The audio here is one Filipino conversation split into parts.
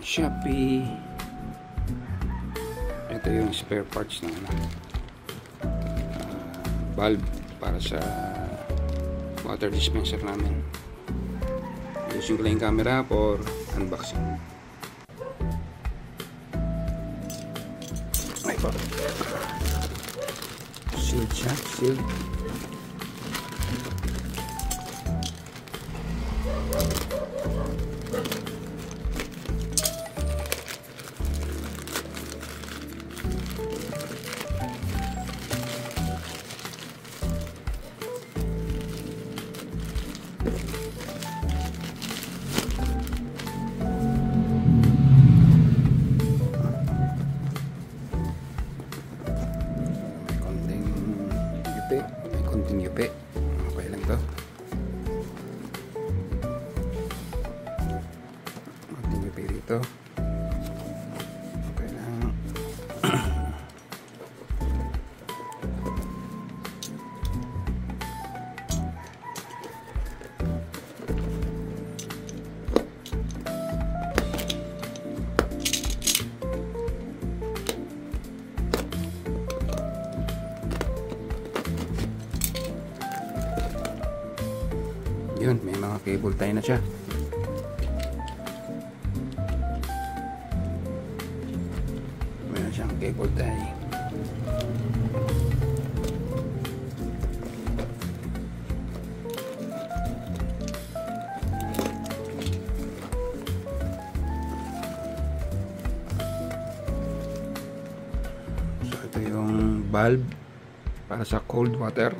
Shopee. Ito yung spare parts na valve para sa water dispenser namin. Using ko lang yung camera for unboxing. Ay po. Sealed siya. Sealed. May konting yupi. Okay lang to. Konting yupi dito. Okay lang. Yun, may mga cable tie na siya. Meron siyang cable tie. So ito yung valve para sa cold water.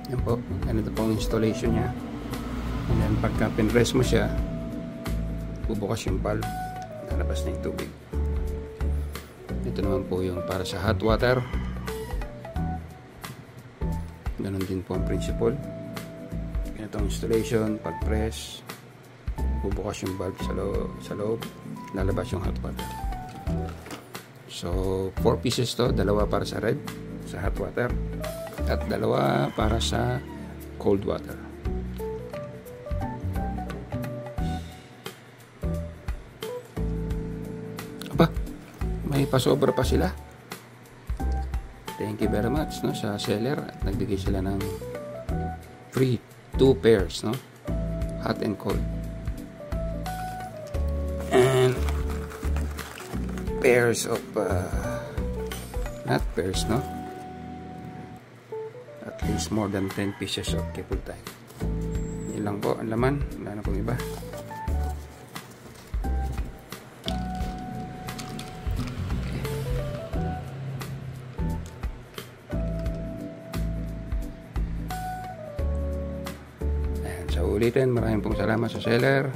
Yan po, ganito po ang installation niya. And then pagka pinrest mo siya, bubukas yung valve, lalabas na yung tubig. Ito naman po yung para sa hot water. Ganon din po ang principle. Ganito ang installation, pag press, bubukas yung valve sa loob, lalabas yung hot water. So 4 pieces to, dalawa para sa red, sa hot water, at dalawa para sa cold water. Aba, may pasobra pa sila. Thank you very much, no, sa seller. At nagbigay sila ng free 2 pairs, no, hot and cold, and pairs of not pairs, no, at least more than 10 pieces of cable tie. Yun lang po ang laman, wala na pong iba. Ayan, sa ulitin, maraming pong salamat sa seller.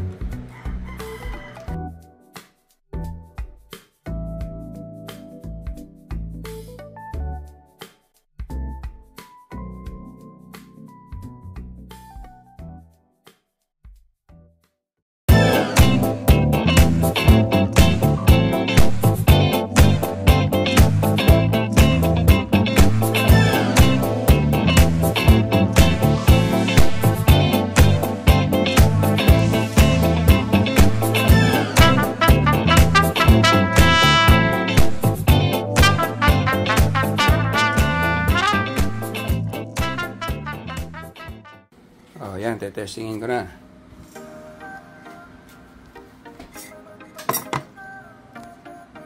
Oh, yan, tetestingin ko na.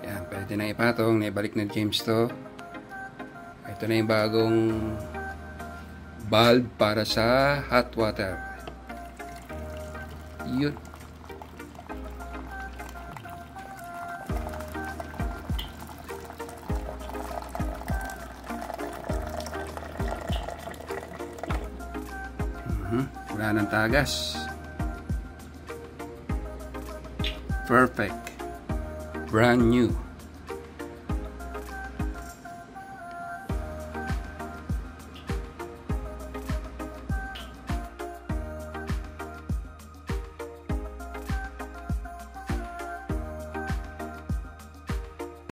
Yan, pwede na ipatong, naibalik na James to. Ito na yung bagong valve para sa hot water. Yun. Wala nang tagas. Perfect. Brand new.